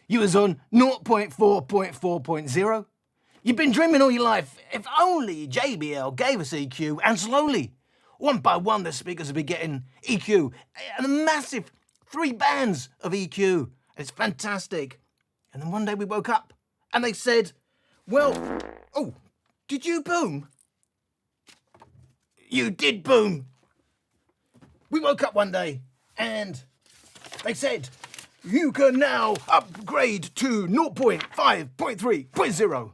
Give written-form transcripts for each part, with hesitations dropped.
You was on 0.4.4.0. You've been dreaming all your life, if only JBL gave us EQ, and slowly, one by one, the speakers will be getting EQ, and a massive 3 bands of EQ. It's fantastic. And then one day we woke up and they said, well, oh, did you boom? You did boom. We woke up one day and they said, you can now upgrade to 0.5.3.0.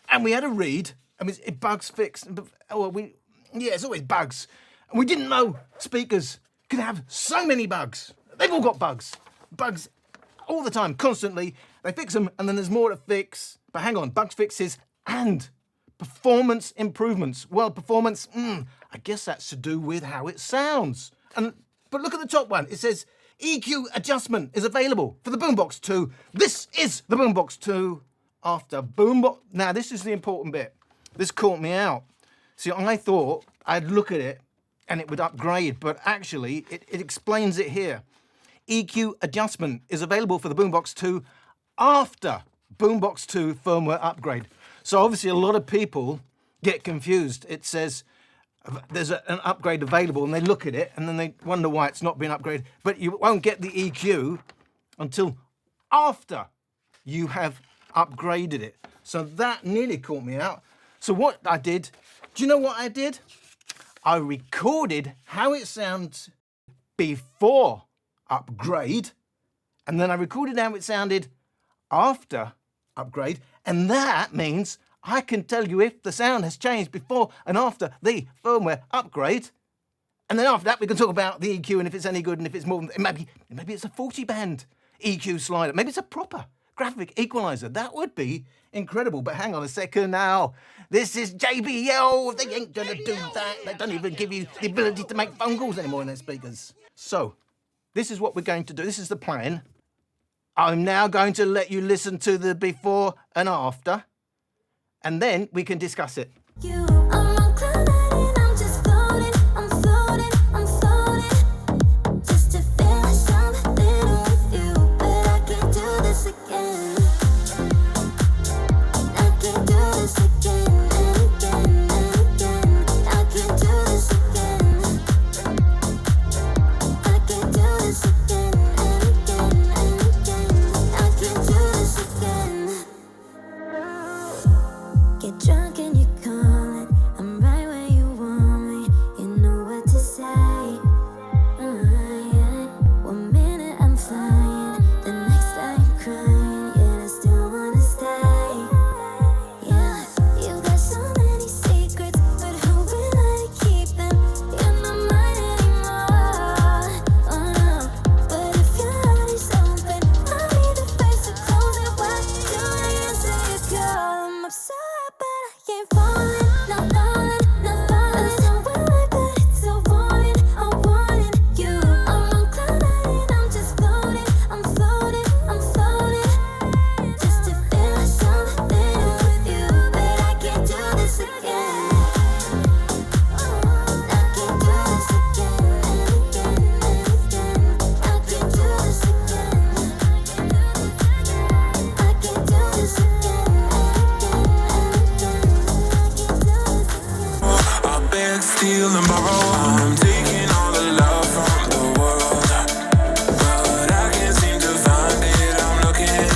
And we had a read, and it bugs fixed. It's always bugs. And we didn't know speakers could have so many bugs. They've all got bugs. Bugs all the time, constantly. They fix them, and then there's more to fix. But hang on, bugs fixes and performance improvements. Well, performance, I guess that's to do with how it sounds. But look at the top one. It says, EQ adjustment is available for the Boombox 2. This is the Boombox 2 after Boombox. Now, this is the important bit. This caught me out. See, I thought I'd look at it and it would upgrade, but actually it explains it here. EQ adjustment is available for the Boombox 2 after Boombox 2 firmware upgrade. So obviously a lot of people get confused. It says there's an upgrade available, and they look at it and then they wonder why it's not been upgraded. But you won't get the EQ until after you have upgraded it. So that nearly caught me out. So what I did, do you know what I did? I recorded how it sounds before upgrade, and then I recorded how it sounded after upgrade, and that means I can tell you if the sound has changed before and after the firmware upgrade. And then after that, we can talk about the EQ and if it's any good, and if it's more than, maybe it's a 40-band EQ slider. Maybe it's a proper graphic equalizer. That would be incredible. But hang on a second now. This is JBL. They ain't gonna do that. They don't even give you the ability to make phone calls anymore in their speakers. So this is what we're going to do. This is the plan. I'm now going to let you listen to the before and after, and then we can discuss it. Steal and borrow. I'm taking all the love from the world, but I can't seem to find it. I'm looking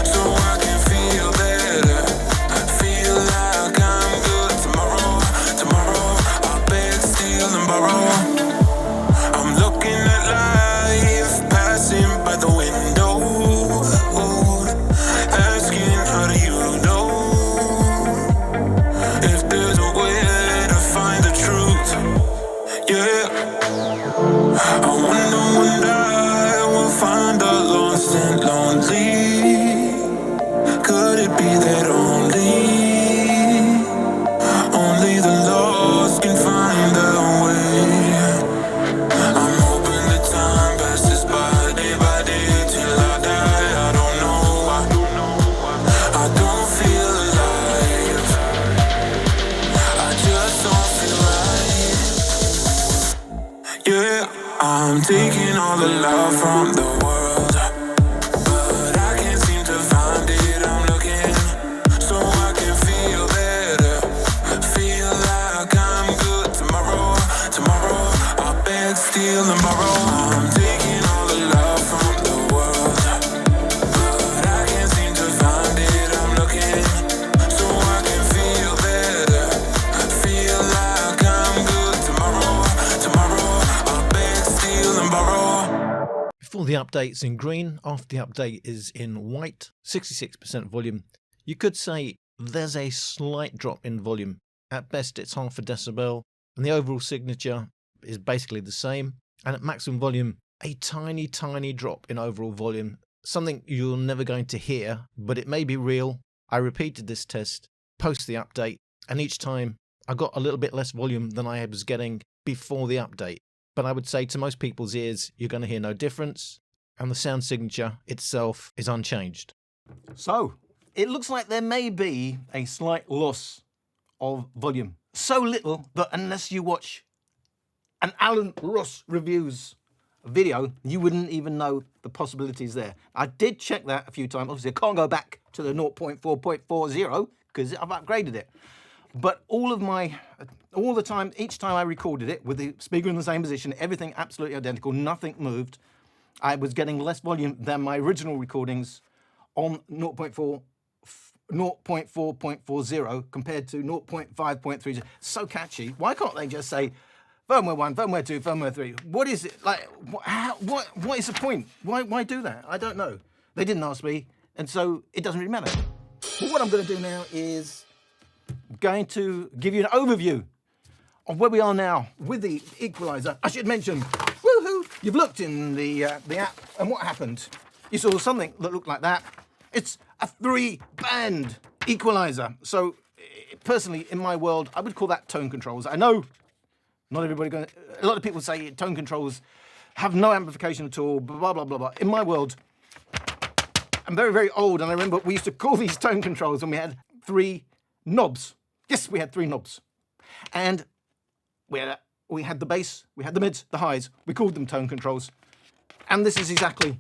so I can feel better, feel like I'm good tomorrow. I beg, steal and borrow. I'm looking at life passing by the window, asking how do you know if there's a way to find the truth. Yeah. the update's in green, after the update is in white, 66% volume. You could say there's a slight drop in volume. At best, it's half a decibel, and the overall signature is basically the same. And at maximum volume, a tiny, tiny drop in overall volume. Something you're never going to hear, but it may be real. I repeated this test post the update, and each time I got a little bit less volume than I was getting before the update. But I would say to most people's ears, you're going to hear no difference, and the sound signature itself is unchanged. So, it looks like there may be a slight loss of volume. So little that unless you watch an Alan Ross reviews video, you wouldn't even know the possibilities there. I did check that a few times. Obviously, I can't go back to the 0.4.40 because I've upgraded it. But all the time, each time I recorded it with the speaker in the same position, everything absolutely identical, nothing moved. I was getting less volume than my original recordings on 0.4.40 compared to 0.5.30. So catchy. Why can't they just say firmware 1, firmware 2, firmware 3? What is it like? What is the point? Why do that? I don't know. They didn't ask me, and so it doesn't really matter. But what I'm going to do now is going to give you an overview of where we are now with the equalizer. I should mention, woohoo! You've looked in the app, and what happened? You saw something that looked like that. It's a 3-band equalizer. So, personally, in my world, I would call that tone controls. I know not everybody a lot of people say tone controls have no amplification at all, blah, blah, blah, blah. In my world, I'm very, very old, and I remember we used to call these tone controls when we had 3 knobs. Yes, we had 3 knobs. And we had the bass, we had the mids, the highs. We called them tone controls. And this is exactly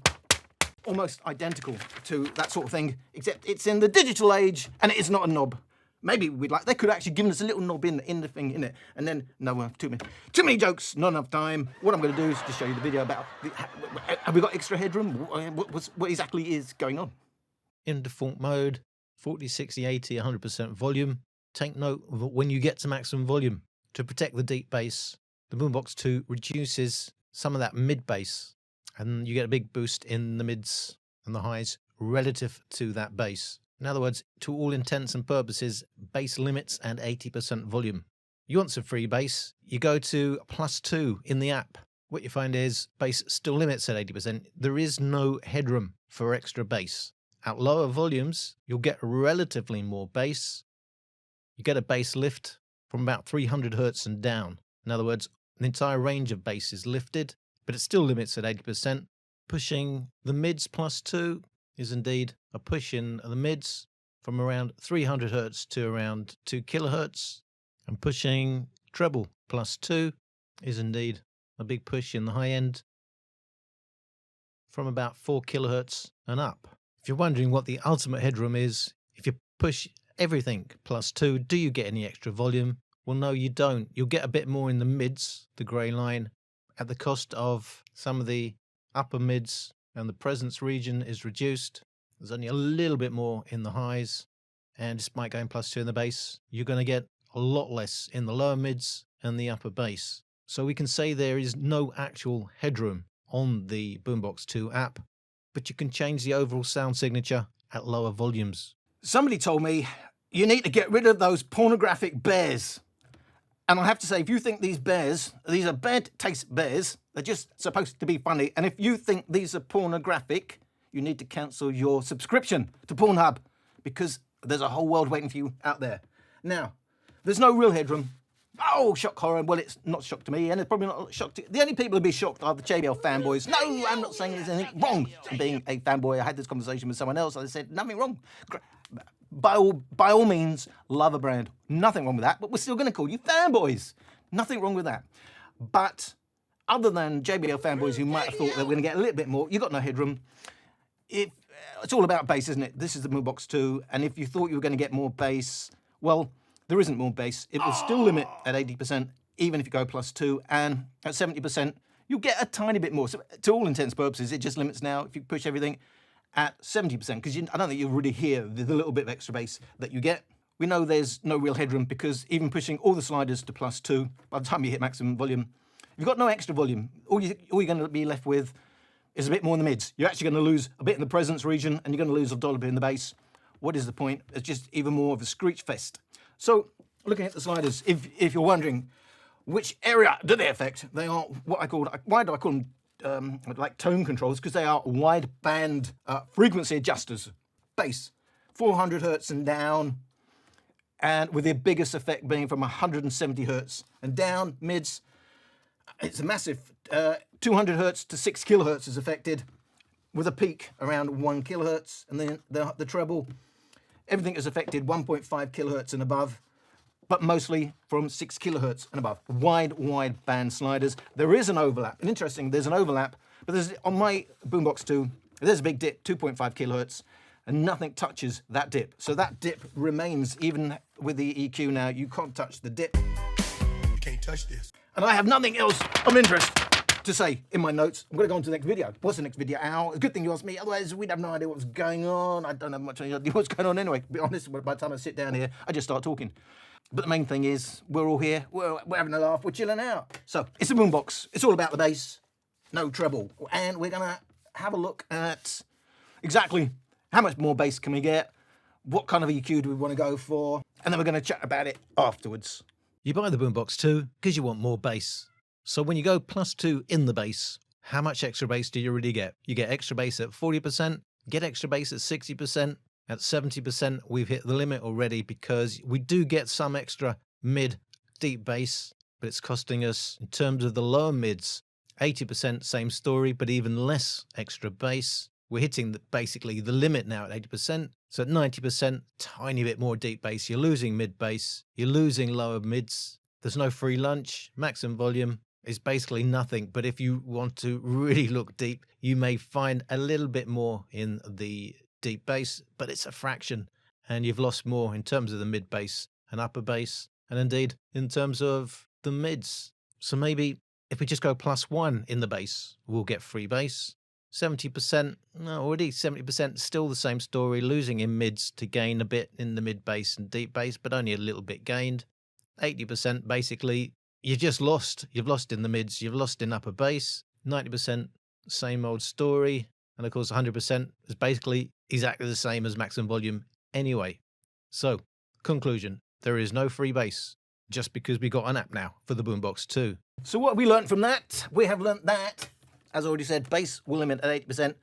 almost identical to that sort of thing, except it's in the digital age and it is not a knob. Maybe they could actually give us a little knob in the thing, in it. And then, no, too many jokes, not enough time. What I'm going to do is just show you the video about, have we got extra headroom? What exactly is going on? In default mode, 40, 60, 80, 100% volume. Take note of when you get to maximum volume. To protect the deep bass, the Boombox 2 reduces some of that mid bass, and you get a big boost in the mids and the highs relative to that bass. In other words, to all intents and purposes, bass limits at 80% volume. You want some free bass, you go to +2 in the app. What you find is bass still limits at 80%. There is no headroom for extra bass. At lower volumes, you'll get relatively more bass. You get a bass lift from about 300 hertz and down. In other words, the entire range of bass is lifted, but it still limits at 80%. Pushing the mids +2 is indeed a push in the mids from around 300 hertz to around 2 kilohertz. And pushing treble +2 is indeed a big push in the high end from about 4 kilohertz and up. If you're wondering what the ultimate headroom is, if you push everything +2, do you get any extra volume? Well, no, you don't. You'll get a bit more in the mids, the grey line, at the cost of some of the upper mids, and the presence region is reduced. There's only a little bit more in the highs, and despite going +2 in the bass, you're going to get a lot less in the lower mids and the upper bass. So we can say there is no actual headroom on the Boombox 2 app, but you can change the overall sound signature at lower volumes. Somebody told me you need to get rid of those pornographic bears. And I have to say, if you think these are bad taste bears, they're just supposed to be funny. And if you think these are pornographic, you need to cancel your subscription to Pornhub, because there's a whole world waiting for you out there. Now, there's no real headroom. Oh, shock horror. Well, it's not shock to me, and it's probably not shock to... The only people who'd be shocked are the JBL fanboys. No, I'm not saying there's anything wrong in being a fanboy. I had this conversation with someone else, and I said, nothing wrong. By all means, love a brand. Nothing wrong with that, but we're still going to call you fanboys. Nothing wrong with that. But other than JBL fanboys who might have thought they were going to get a little bit more, you've got no headroom. It's all about bass, isn't it? This is the Boombox 2, and if you thought you were going to get more bass, well, there isn't more bass. It will still limit at 80%, even if you go +2, and at 70%, you'll get a tiny bit more. So to all intents and purposes, it just limits now, if you push everything, at 70%, because I don't think you'll really hear the little bit of extra bass that you get. We know there's no real headroom, because even pushing all the sliders to +2, by the time you hit maximum volume, you've got no extra volume. All you're going to be left with is a bit more in the mids. You're actually going to lose a bit in the presence region, and you're going to lose a dollop in the bass. What is the point? It's just even more of a screech fest. So, looking at the sliders, if you're wondering which area do they affect, they are what I call, why do I call them like tone controls? Because they are wide band frequency adjusters. Bass, 400 hertz and down, and with the biggest effect being from 170 hertz and down. Mids, it's a massive 200 hertz to 6 kilohertz is affected, with a peak around 1 kilohertz, and then the treble, everything is affected 1.5 kilohertz and above, but mostly from 6 kilohertz and above. Wide band sliders. There is an overlap, and interesting, there's an overlap, but there's, on my Boombox 2, there's a big dip, 2.5 kilohertz, and nothing touches that dip. So that dip remains, even with the EQ now, you can't touch the dip. You can't touch this. And I have nothing else of interest to say in my notes. I'm gonna go on to the next video. What's the next video, Al? It's a good thing you asked me, otherwise we'd have no idea what's going on. I don't have much idea what's going on anyway. To be honest, by the time I sit down here, I just start talking. But the main thing is, we're all here, we're having a laugh, we're chilling out. So, it's a Boombox. It's all about the bass, no treble. And we're gonna have a look at exactly how much more bass can we get, what kind of EQ do we want to go for, and then we're going to chat about it afterwards. You buy the Boombox 2 because you want more bass. So when you go +2 in the bass, how much extra bass do you really get? You get extra bass at 40%, get extra bass at 60%, at 70%, we've hit the limit already because we do get some extra mid deep bass, but it's costing us, in terms of the lower mids, 80%, same story, but even less extra bass. We're hitting basically the limit now at 80%. So at 90%, tiny bit more deep bass. You're losing mid bass. You're losing lower mids. There's no free lunch. Maximum volume is basically nothing. But if you want to really look deep, you may find a little bit more in the deep bass, but it's a fraction. And you've lost more in terms of the mid bass and upper bass. And indeed, in terms of the mids. So maybe if we just go +1 in the bass, we'll get free bass. 70%, no, already 70%, still the same story, losing in mids to gain a bit in the mid bass and deep bass, but only a little bit gained. 80%, basically, you just lost. You've lost in the mids, you've lost in upper bass. 90%, same old story. And of course, 100% is basically exactly the same as maximum volume anyway. So, conclusion, there is no free bass, just because we got an app now for the Boombox 2. So what have we learned from that? We have learnt that, as I already said, bass will limit at 80%,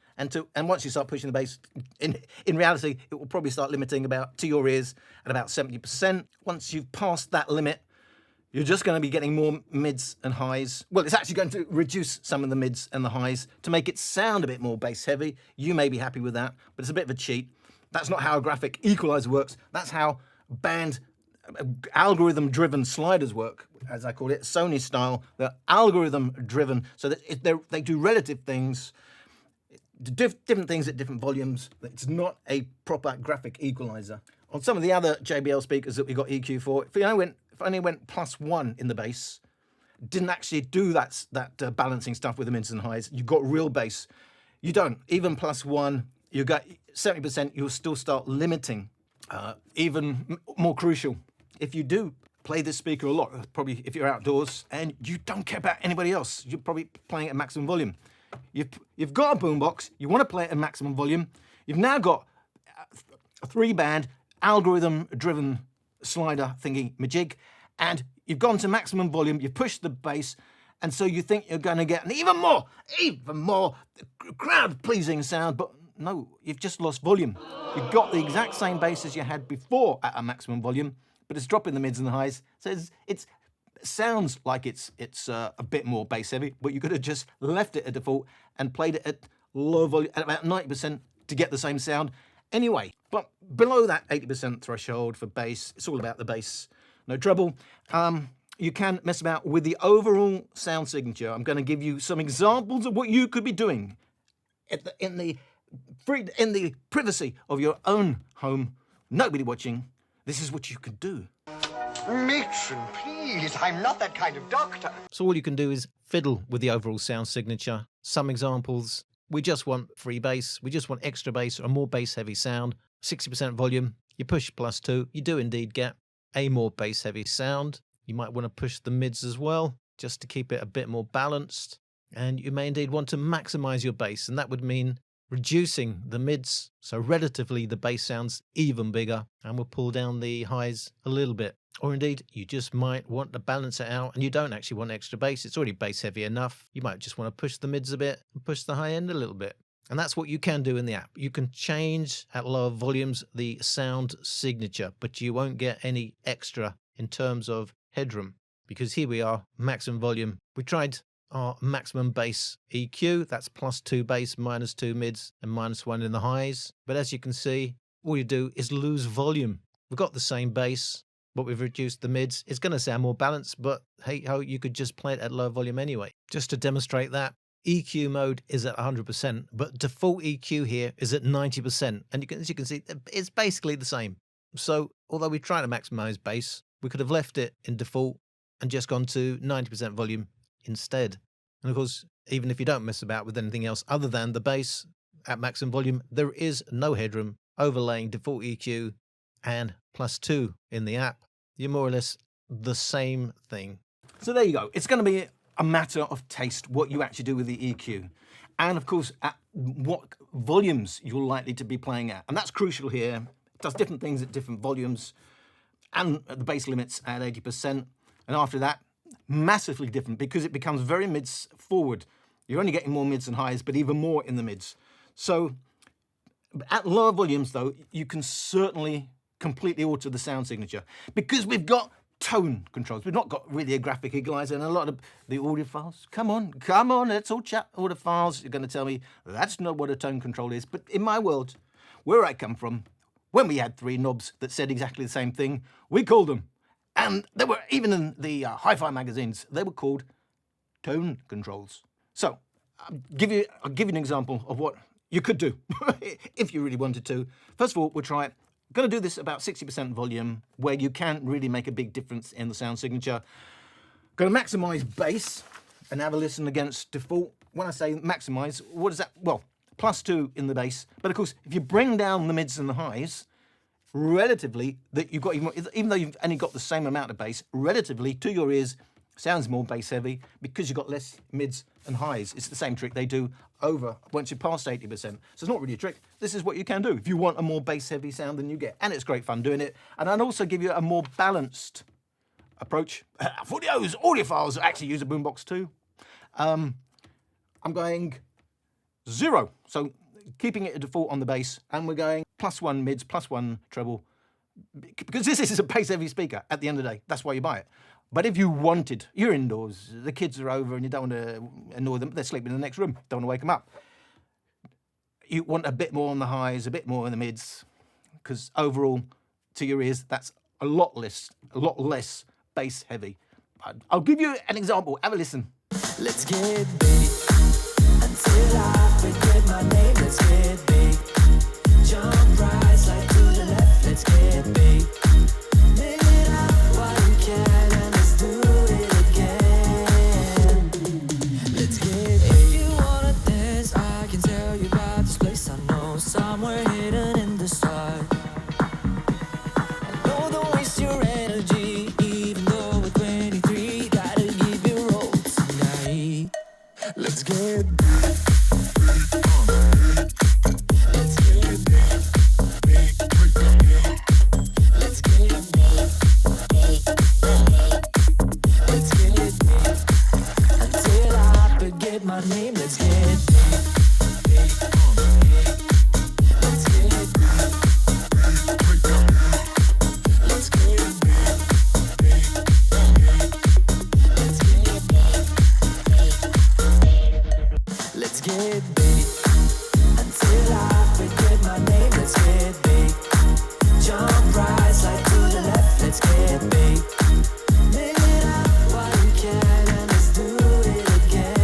and once you start pushing the bass, in reality, it will probably start limiting to your ears at about 70%. Once you've passed that limit, you're just going to be getting more mids and highs. Well, it's actually going to reduce some of the mids and the highs to make it sound a bit more bass heavy. You may be happy with that, but it's a bit of a cheat. That's not how a graphic equalizer works. That's how band algorithm-driven sliders work, as I call it, Sony style. They're algorithm-driven, so that they do relative things, different things at different volumes. It's not a proper graphic equalizer. On some of the other JBL speakers that we got EQ for, if I only went +1 in the bass, didn't actually do that balancing stuff with the mids and highs, you got real bass. You don't. Even +1, you got 70%, you'll still start limiting. Even more crucial, if you do play this speaker a lot, probably if you're outdoors and you don't care about anybody else, you're probably playing at maximum volume. You've got a Boombox, you want to play it at maximum volume, you've now got a 3-band algorithm-driven slider thingy majig, and you've gone to maximum volume, you've pushed the bass, and so you think you're going to get an even more crowd-pleasing sound, but no, you've just lost volume. You've got the exact same bass as you had before at a maximum volume, but it's dropping the mids and the highs, so it sounds like it's a bit more bass heavy, but you could have just left it at default and played it at low volume, at about 90% to get the same sound anyway. But below that 80% threshold for bass, it's all about the bass, no treble. You can mess about with the overall sound signature. I'm going to give you some examples of what you could be doing in the privacy of your own home, nobody watching. This is what you could do. Matron, please, I'm not that kind of doctor. So all you can do is fiddle with the overall sound signature. Some examples, we just want free bass, we just want extra bass or a more bass heavy sound, 60% volume, you push +2, you do indeed get a more bass heavy sound. You might want to push the mids as well, just to keep it a bit more balanced. And you may indeed want to maximize your bass, and that would mean reducing the mids, so relatively the bass sounds even bigger, and we'll pull down the highs a little bit. Or indeed, you just might want to balance it out and you don't actually want extra bass. It's already bass heavy enough. You might just want to push the mids a bit and push the high end a little bit. And that's what you can do in the app. You can change at lower volumes the sound signature, but you won't get any extra in terms of headroom, because here we are, maximum volume. We tried our maximum bass EQ, that's +2 bass, -2 mids, and -1 in the highs. But as you can see, all you do is lose volume. We've got the same bass, but we've reduced the mids. It's going to sound more balanced, but hey ho, you could just play it at low volume anyway. Just to demonstrate that, EQ mode is at 100%, but default EQ here is at 90%. And as you can see, it's basically the same. So although we try to maximize bass, we could have left it in default and just gone to 90% volume instead. And of course, even if you don't mess about with anything else other than the bass at maximum volume, there is no headroom. Overlaying default EQ and +2 in the app, you're more or less the same thing. So there you go. It's going to be a matter of taste what you actually do with the EQ. And of course, at what volumes you're likely to be playing at. And that's crucial here. It does different things at different volumes. And the bass limit's at 80%. And after that, massively different because it becomes very mids forward. You're only getting more mids and highs, but even more in the mids. So at lower volumes, though, you can certainly completely alter the sound signature because we've got tone controls. We've not got really a graphic equalizer and a lot of the audio files. Come on, let's all chat audio files. You're going to tell me that's not what a tone control is. But in my world, where I come from, when we had 3 knobs that said exactly the same thing, we called them. And they were, even in the hi-fi magazines, they were called tone controls. So I'll give you an example of what you could do if you really wanted to. First of all, we'll try it. I'm going to do this about 60% volume, where you can really make a big difference in the sound signature. Going to maximize bass and have a listen against default. When I say maximize, what is that? Well, +2 in the bass. But of course, if you bring down the mids and the highs, relatively, that you've got even though you've only got the same amount of bass, relatively to your ears, sounds more bass heavy because you've got less mids and highs. It's the same trick they do over once you're past 80%. So it's not really a trick. This is what you can do if you want a more bass heavy sound than you get. And it's great fun doing it. And I'll also give you a more balanced approach. For those audiophiles that actually use a boombox too, I'm going 0. So keeping it at default on the bass, and we're going +1 mids, +1 treble, because this is a bass heavy speaker at the end of the day. That's why you buy it. But if you wanted, you're indoors, the kids are over and you don't want to annoy them, they're sleeping in the next room, don't want to wake them up. You want a bit more on the highs, a bit more in the mids, because overall, to your ears, that's a lot less bass heavy. I'll give you an example, have a listen. Let's get big until I forget my name. Let's get big. Jump right, slide to the left. Let's get big. Live it up while you can, and let's do it again. Let's get big. If you wanna dance, I can tell you about this place I know, somewhere hidden in the side. I know don't waste your energy, even though we're 23. Gotta give you roll tonight. Let's get big. My name, let's get big. Let's get big. Let's get big. Let's get big. Let's get big until I forget my name. Let's get big. Jump right, slide to the left. Let's get big. Live it up while you can, and let's do it again.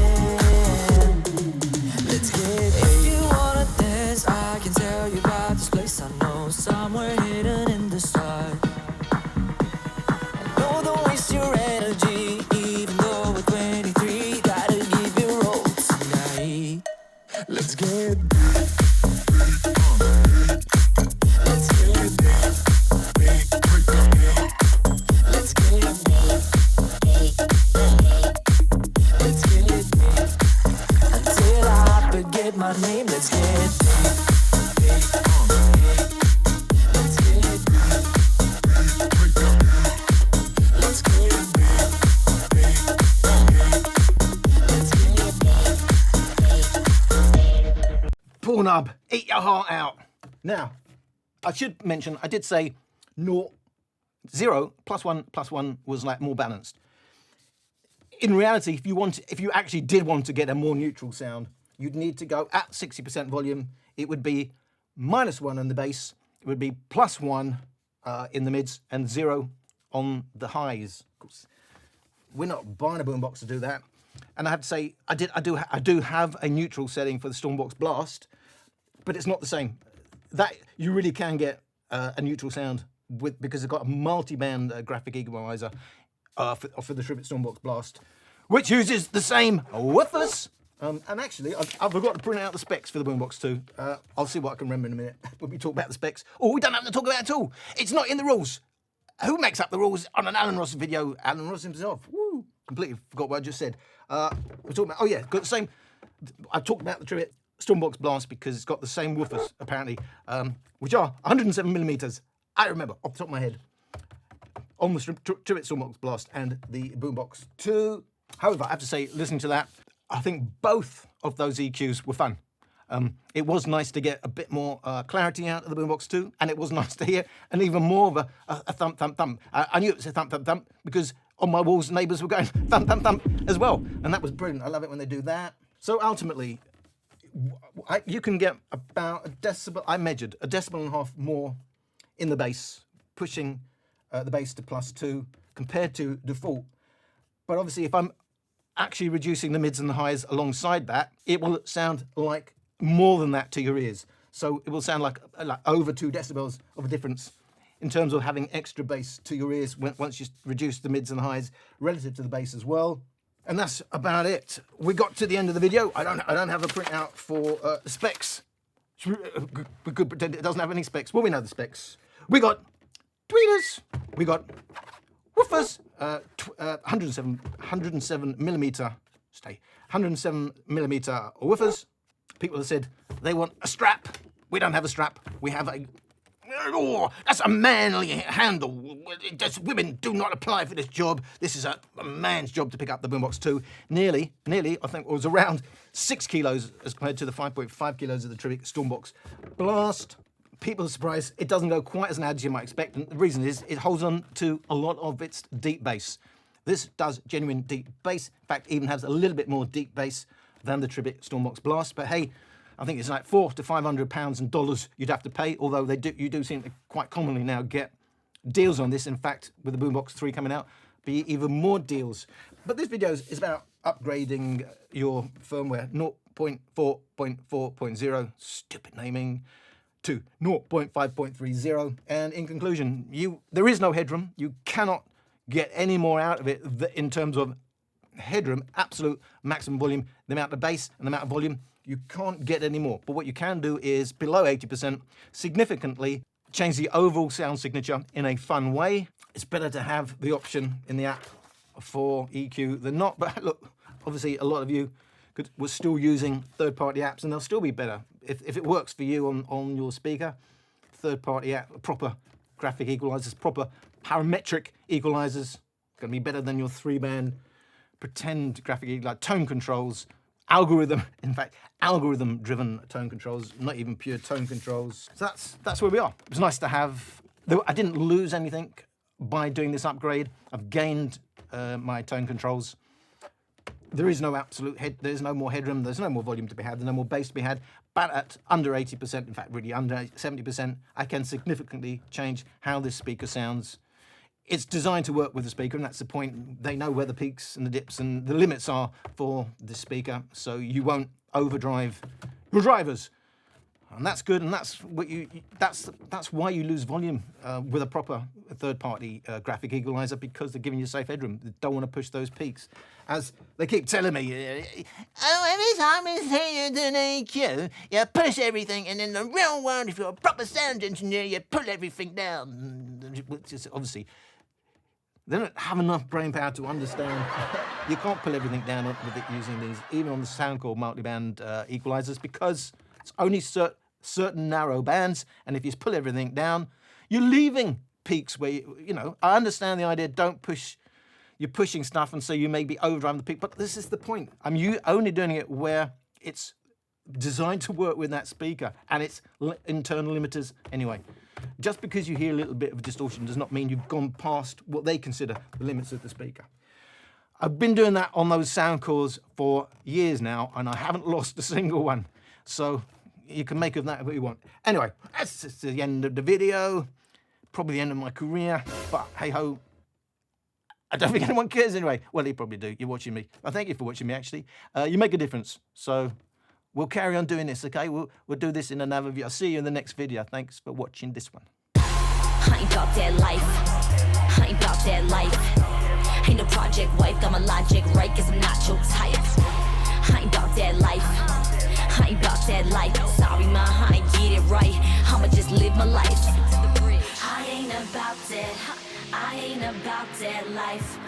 Let's get it. If you wanna dance, I can tell you about this place I know, somewhere hidden in the side. I know don't waste your energy, even though we're 23. Gotta give you roll tonight. Let's get big. Let's get big. Let's get big. Let's get big. nub, eat your heart out. Now, I should mention, I did say 0 plus 1 was like more balanced. In reality, if you actually did want to get a more neutral sound, you'd need to go at 60% volume. It would be -1 on the bass. It would be +1 in the mids and 0 on the highs. Of course, we're not buying a boombox to do that. And I have to say, I do have a neutral setting for the Stormbox Blast, but it's not the same. That you really can get a neutral sound because it's got a multi-band graphic equalizer for the Tribute Stormbox Blast, which uses the same woofers. And actually, I forgot to print out the specs for the Boombox 2. I'll see what I can remember in a minute when we talk about the specs. Oh, we don't have to talk about it at all. It's not in the rules. Who makes up the rules on an Alan Ross video? Alan Ross himself. Woo! Completely forgot what I just said. We're talking about, oh yeah, got the same. I talked about the Tribute Stormbox Blast because it's got the same woofers, apparently, which are 107 millimeters. I remember off the top of my head. On the Tribute Stormbox Blast and the Boombox 2. However, I have to say, listening to that, I think both of those EQs were fun. It was nice to get a bit more clarity out of the Boombox 2, and it was nice to hear and even more of a thump, thump, thump. I knew it was a thump, thump, thump because on my walls, neighbours were going thump, thump, thump as well, and that was brilliant. I love it when they do that. So ultimately, you can get about a decibel. I measured a decibel and a half more in the bass, pushing the bass to +2 compared to default. But obviously, if I'm actually reducing the mids and the highs alongside that, it will sound like more than that to your ears. So it will sound like over 2 decibels of a difference in terms of having extra bass to your ears once you reduce the mids and the highs relative to the bass as well. And that's about it. We got to the end of the video. I don't have a printout for specs. We could pretend it doesn't have any specs. Well, we know the specs. We got tweeters. We got woofers. 107 millimeter. 107 millimeter woofers. People have said they want a strap. We don't have a strap. We have a. Oh, that's a manly handle. Women do not apply for this job. This is a man's job to pick up the Boombox 2. Nearly, I think it was around 6 kilos as compared to the 5.5 kilos of the Tribute Stormbox Blast. People are surprised it doesn't go quite as loud as you might expect. And the reason is it holds on to a lot of its deep bass. This does genuine deep bass. In fact, even has a little bit more deep bass than the Tribute Stormbox Blast. But hey, I think it's like £400 to £500 and dollars you'd have to pay, although you do seem to quite commonly now get deals on this. In fact, with the Boombox 3 coming out, be even more deals. But this video is about upgrading your firmware 0.4.4.0, stupid naming, to 0.5.30. And in conclusion, there is no headroom. You cannot get any more out of it in terms of headroom, absolute maximum volume, the amount of bass and the amount of volume. You can't get any more. But what you can do is below 80%, significantly change the overall sound signature in a fun way. It's better to have the option in the app for EQ than not. But look, obviously a lot of you were still using third-party apps and they'll still be better. If it works for you on your speaker, third-party app, proper graphic equalizers, proper parametric equalizers, going to be better than your 3-band pretend graphic equalizer, like tone controls, algorithm-driven tone controls, not even pure tone controls. So that's where we are. It was nice to have. I didn't lose anything by doing this upgrade. I've gained my tone controls. There is no absolute there's no more headroom. There's no more volume to be had. There's no more bass to be had. But at under 80%, in fact, really under 70%, I can significantly change how this speaker sounds. It's designed to work with the speaker, and that's the point. They know where the peaks and the dips and the limits are for the speaker, so you won't overdrive your drivers. And that's good, and that's why you lose volume with a proper third-party graphic equalizer, because they're giving you safe headroom. They don't want to push those peaks. As they keep telling me, every time you say you do an EQ, you push everything, and in the real world, if you're a proper sound engineer, you pull everything down. Which is obviously, they don't have enough brain power to understand. You can't pull everything down with it using these, even on the Soundcore multiband equalizers, because it's only certain narrow bands, and if you pull everything down, you're leaving peaks where, I understand the idea, you're pushing stuff, and so you may be overdriving the peak, but this is the point. You only doing it where it's designed to work with that speaker and its internal limiters anyway. Just because you hear a little bit of distortion does not mean you've gone past what they consider the limits of the speaker. I've been doing that on those Soundcores for years now, and I haven't lost a single one. So you can make of that what you want. Anyway, that's just the end of the video. Probably the end of my career, but hey ho, I don't think anyone cares anyway. Well, you probably do. You're watching me. I thank you for watching me, actually. You make a difference. So we'll carry on doing this, okay? We'll do this in another video. I'll see you in the next video. Thanks for watching this one. I ain't about that life. I ain't about that life. Ain't no project wife, got my logic right, guess I'm not your type. I ain't about that life. I ain't about that life. Sorry, ma, I ain't get it right. I'ma just live my life. I ain't about that. I ain't about that life.